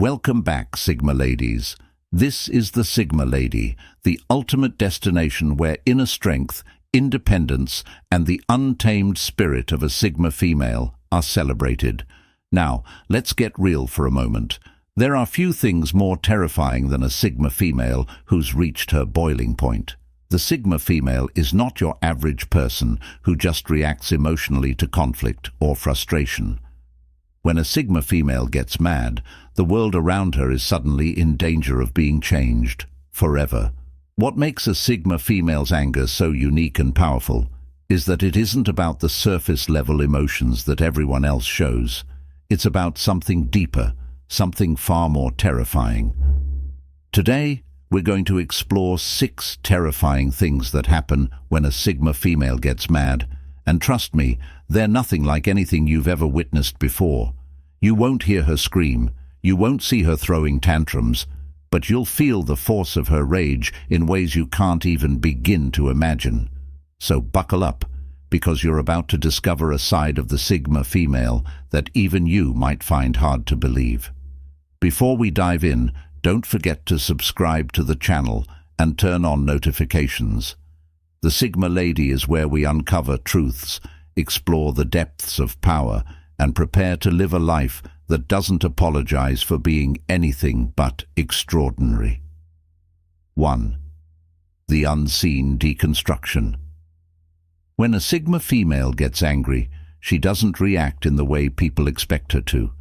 Welcome back, Sigma ladies. This is the Sigma Lady, the ultimate destination where inner strength, independence, and the untamed spirit of a Sigma female are celebrated. Now, let's get real for a moment. There are few things more terrifying than a Sigma female who's reached her boiling point. The Sigma female is not your average person who just reacts emotionally to conflict or frustration. When a Sigma female gets mad, the world around her is suddenly in danger of being changed forever. What makes a Sigma female's anger so unique and powerful is that it isn't about the surface-level emotions that everyone else shows. It's about something deeper, something far more terrifying. Today, we're going to explore 6 terrifying things that happen when a Sigma female gets mad. And trust me, they're nothing like anything you've ever witnessed before. You won't hear her scream, you won't see her throwing tantrums, but you'll feel the force of her rage in ways you can't even begin to imagine. So buckle up, because you're about to discover a side of the Sigma female that even you might find hard to believe. Before we dive in, don't forget to subscribe to the channel and turn on notifications. The Sigma Lady is where we uncover truths, explore the depths of power, and prepare to live a life that doesn't apologize for being anything but extraordinary. 1. The unseen deconstruction. When a Sigma female gets angry, she doesn't react in the way people expect her to.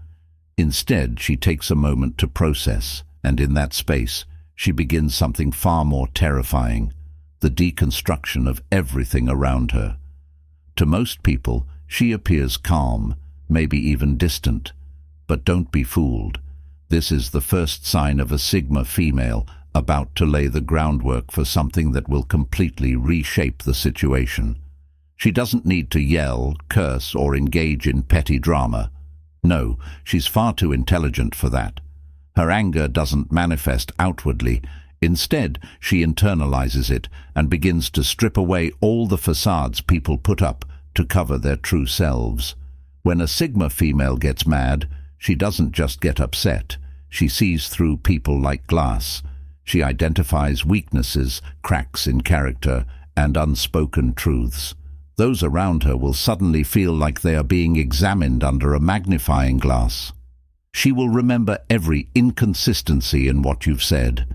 Instead, she takes a moment to process, and in that space, she begins something far more terrifying: the deconstruction of everything around her. To most people, she appears calm, maybe even distant. But don't be fooled. This is the first sign of a Sigma female about to lay the groundwork for something that will completely reshape the situation. She doesn't need to yell, curse, or engage in petty drama. No, she's far too intelligent for that. Her anger doesn't manifest outwardly. Instead, she internalizes it and begins to strip away all the facades people put up to cover their true selves. When a Sigma female gets mad, she doesn't just get upset. She sees through people like glass. She identifies weaknesses, cracks in character, and unspoken truths. Those around her will suddenly feel like they are being examined under a magnifying glass. She will remember every inconsistency in what you've said,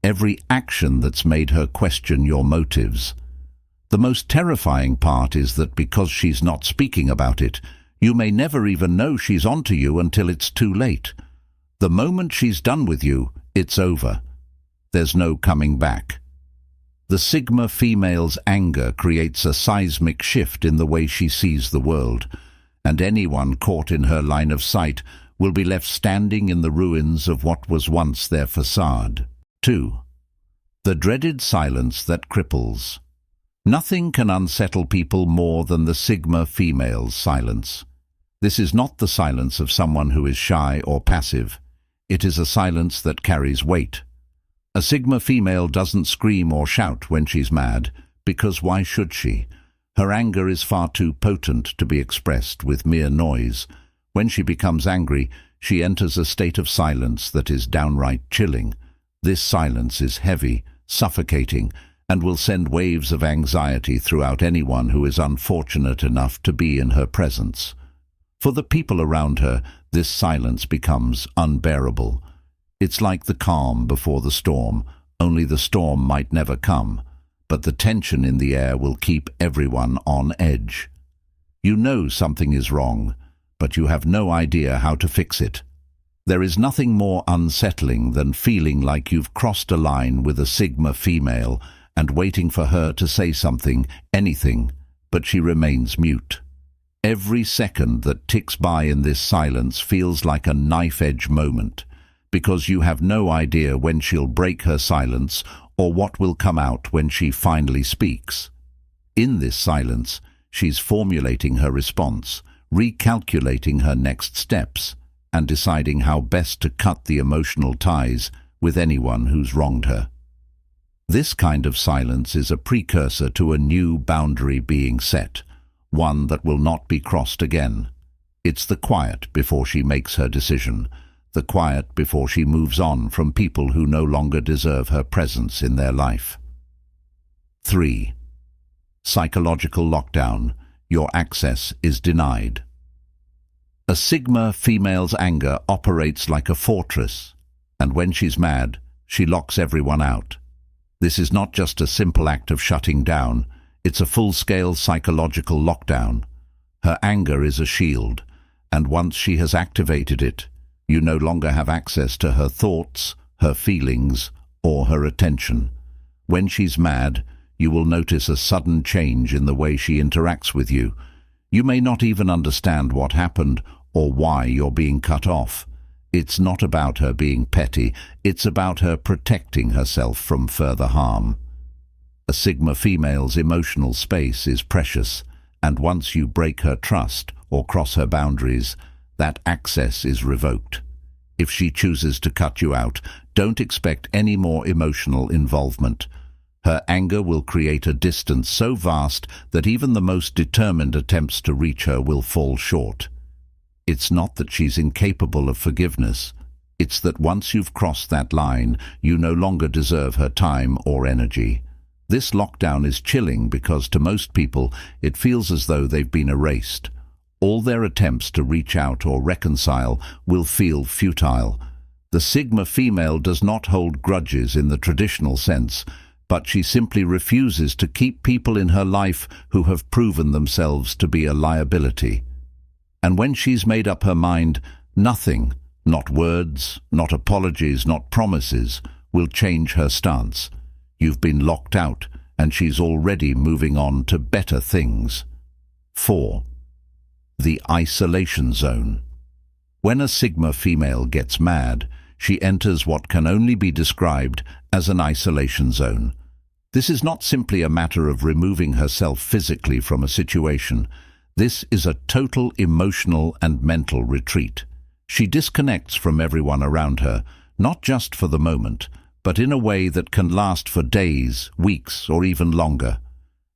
every action that's made her question your motives. The most terrifying part is that because she's not speaking about it, you may never even know she's onto you until it's too late. The moment she's done with you, it's over. There's no coming back. The Sigma female's anger creates a seismic shift in the way she sees the world, and anyone caught in her line of sight will be left standing in the ruins of what was once their facade. 2. The dreaded silence that cripples. Nothing can unsettle people more than the Sigma female's silence. This is not the silence of someone who is shy or passive. It is a silence that carries weight. A Sigma female doesn't scream or shout when she's mad, because why should she? Her anger is far too potent to be expressed with mere noise. When she becomes angry, she enters a state of silence that is downright chilling. This silence is heavy, suffocating, and will send waves of anxiety throughout anyone who is unfortunate enough to be in her presence. For the people around her, this silence becomes unbearable. It's like the calm before the storm, only the storm might never come, but the tension in the air will keep everyone on edge. You know something is wrong, but you have no idea how to fix it. There is nothing more unsettling than feeling like you've crossed a line with a Sigma female and waiting for her to say something, anything, but she remains mute. Every second that ticks by in this silence feels like a knife-edge moment, because you have no idea when she'll break her silence or what will come out when she finally speaks. In this silence, she's formulating her response, recalculating her next steps, and deciding how best to cut the emotional ties with anyone who's wronged her. This kind of silence is a precursor to a new boundary being set, one that will not be crossed again. It's the quiet before she makes her decision, the quiet before she moves on from people who no longer deserve her presence in their life. 3. Psychological lockdown. Your access is denied. A Sigma female's anger operates like a fortress, and when she's mad, she locks everyone out. This is not just a simple act of shutting down, it's a full-scale psychological lockdown. Her anger is a shield, and once she has activated it, you no longer have access to her thoughts, her feelings, or her attention. When she's mad, you will notice a sudden change in the way she interacts with you. You may not even understand what happened or why you're being cut off. It's not about her being petty, it's about her protecting herself from further harm. A Sigma female's emotional space is precious, and once you break her trust or cross her boundaries, that access is revoked. If she chooses to cut you out, don't expect any more emotional involvement. Her anger will create a distance so vast that even the most determined attempts to reach her will fall short. It's not that she's incapable of forgiveness. It's that once you've crossed that line, you no longer deserve her time or energy. This lockdown is chilling because to most people it feels as though they've been erased. All their attempts to reach out or reconcile will feel futile. The Sigma female does not hold grudges in the traditional sense, but she simply refuses to keep people in her life who have proven themselves to be a liability. And when she's made up her mind, nothing, not words, not apologies, not promises, will change her stance. You've been locked out, and she's already moving on to better things. 4. The isolation zone. When a Sigma female gets mad, she enters what can only be described as an isolation zone. This is not simply a matter of removing herself physically from a situation. This is a total emotional and mental retreat. She disconnects from everyone around her, not just for the moment, but in a way that can last for days, weeks, or even longer.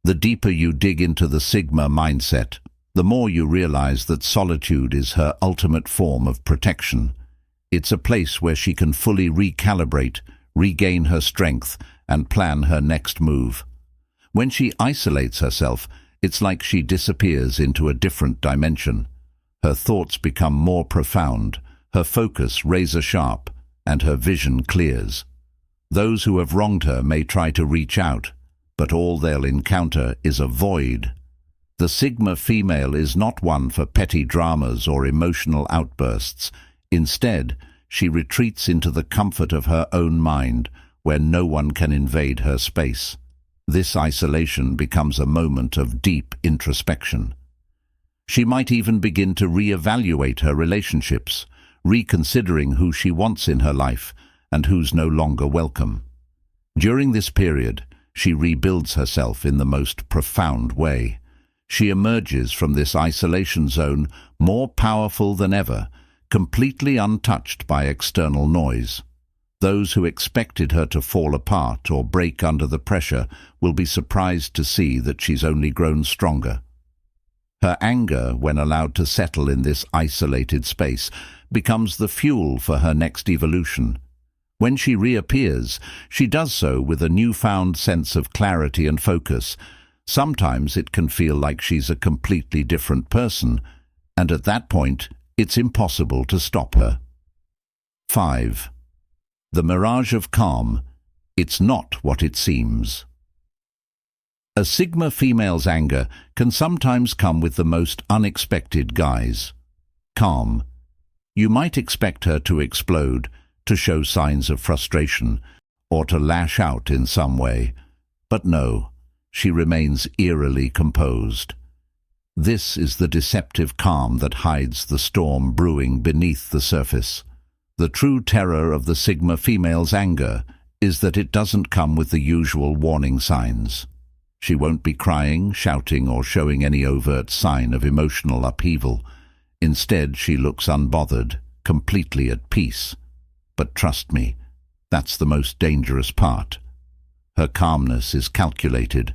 The deeper you dig into the Sigma mindset, the more you realize that solitude is her ultimate form of protection. It's a place where she can fully recalibrate, regain her strength, and plan her next move. When she isolates herself, it's like she disappears into a different dimension. Her thoughts become more profound, her focus razor-sharp, and her vision clears. Those who have wronged her may try to reach out, but all they'll encounter is a void. The Sigma female is not one for petty dramas or emotional outbursts. Instead, she retreats into the comfort of her own mind, where no one can invade her space. This isolation becomes a moment of deep introspection. She might even begin to re-evaluate her relationships, reconsidering who she wants in her life and who's no longer welcome. During this period, she rebuilds herself in the most profound way. She emerges from this isolation zone more powerful than ever, completely untouched by external noise. Those who expected her to fall apart or break under the pressure will be surprised to see that she's only grown stronger. Her anger, when allowed to settle in this isolated space, becomes the fuel for her next evolution. When she reappears, she does so with a newfound sense of clarity and focus. Sometimes it can feel like she's a completely different person, and at that point, it's impossible to stop her. 5. The mirage of calm. It's not what it seems. A Sigma female's anger can sometimes come with the most unexpected guise. Calm. You might expect her to explode, to show signs of frustration, or to lash out in some way. But no, she remains eerily composed. This is the deceptive calm that hides the storm brewing beneath the surface. The true terror of the Sigma female's anger is that it doesn't come with the usual warning signs. She won't be crying, shouting, or showing any overt sign of emotional upheaval. Instead, she looks unbothered, completely at peace. But trust me, that's the most dangerous part. Her calmness is calculated.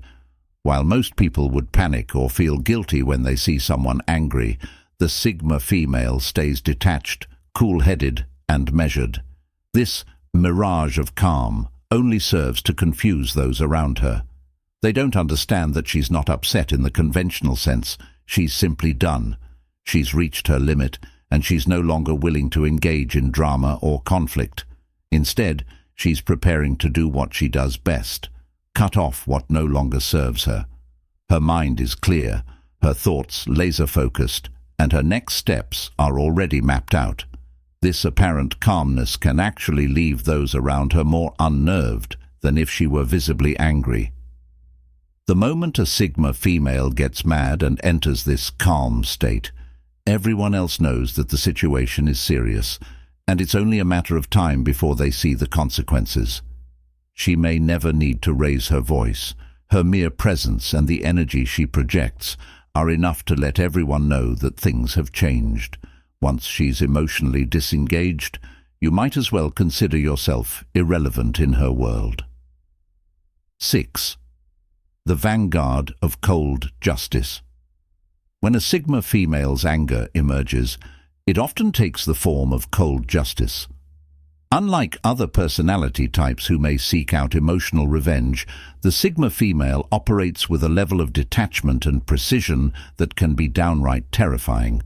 While most people would panic or feel guilty when they see someone angry, the Sigma female stays detached, cool-headed, and measured. This mirage of calm only serves to confuse those around her. They don't understand that she's not upset in the conventional sense. She's simply done. She's reached her limit, and she's no longer willing to engage in drama or conflict. Instead, she's preparing to do what she does best: cut off what no longer serves her. Her mind is clear, her thoughts laser-focused, and her next steps are already mapped out. This apparent calmness can actually leave those around her more unnerved than if she were visibly angry. The moment a Sigma female gets mad and enters this calm state, everyone else knows that the situation is serious, and it's only a matter of time before they see the consequences. She may never need to raise her voice. Her mere presence and the energy she projects are enough to let everyone know that things have changed. Once she's emotionally disengaged, you might as well consider yourself irrelevant in her world. 6. The vanguard of cold justice. When a Sigma female's anger emerges, it often takes the form of cold justice. Unlike other personality types who may seek out emotional revenge, the Sigma female operates with a level of detachment and precision that can be downright terrifying.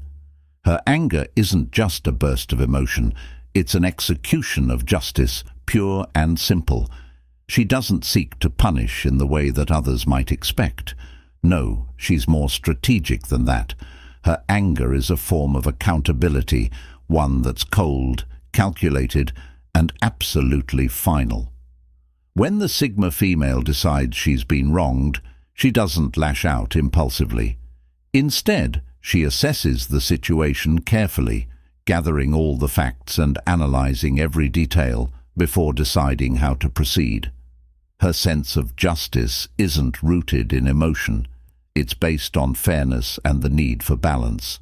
Her anger isn't just a burst of emotion, it's an execution of justice, pure and simple. She doesn't seek to punish in the way that others might expect. No, she's more strategic than that. Her anger is a form of accountability, one that's cold, calculated, and absolutely final. When the Sigma female decides she's been wronged, she doesn't lash out impulsively. Instead, she assesses the situation carefully, gathering all the facts and analyzing every detail before deciding how to proceed. Her sense of justice isn't rooted in emotion. It's based on fairness and the need for balance.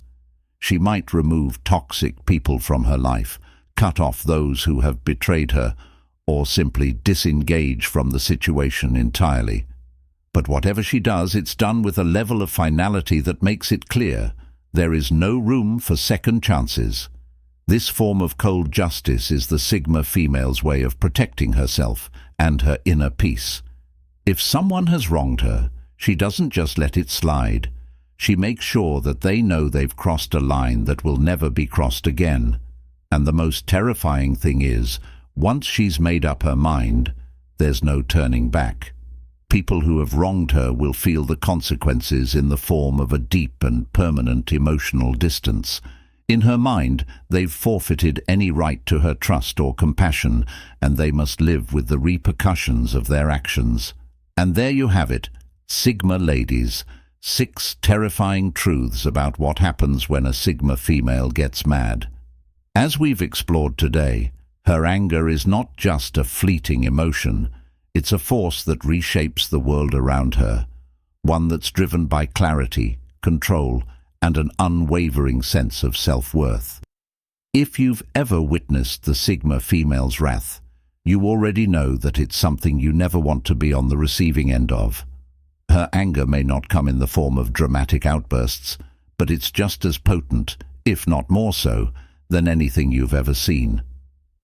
She might remove toxic people from her life, cut off those who have betrayed her, or simply disengage from the situation entirely. But whatever she does, it's done with a level of finality that makes it clear there is no room for second chances. This form of cold justice is the Sigma female's way of protecting herself and her inner peace. If someone has wronged her, she doesn't just let it slide. She makes sure that they know they've crossed a line that will never be crossed again. And the most terrifying thing is, once she's made up her mind, there's no turning back. People who have wronged her will feel the consequences in the form of a deep and permanent emotional distance. In her mind, they've forfeited any right to her trust or compassion, and they must live with the repercussions of their actions. And there you have it, Sigma ladies, 6 terrifying truths about what happens when a Sigma female gets mad. As we've explored today, her anger is not just a fleeting emotion. It's a force that reshapes the world around her, one that's driven by clarity, control, and an unwavering sense of self-worth. If you've ever witnessed the Sigma female's wrath, you already know that it's something you never want to be on the receiving end of. Her anger may not come in the form of dramatic outbursts, but it's just as potent, if not more so, than anything you've ever seen.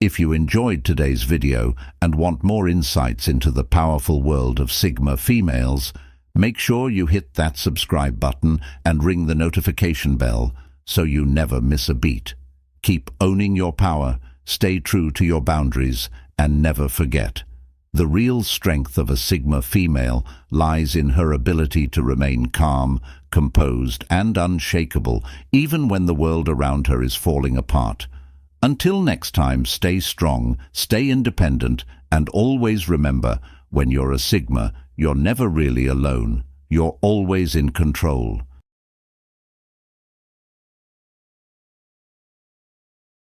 If you enjoyed today's video and want more insights into the powerful world of Sigma females, make sure you hit that subscribe button and ring the notification bell so you never miss a beat. Keep owning your power, stay true to your boundaries, and never forget, the real strength of a Sigma female lies in her ability to remain calm, composed, and unshakable, even when the world around her is falling apart. Until next time, stay strong, stay independent, and always remember, when you're a Sigma, you're never really alone. You're always in control.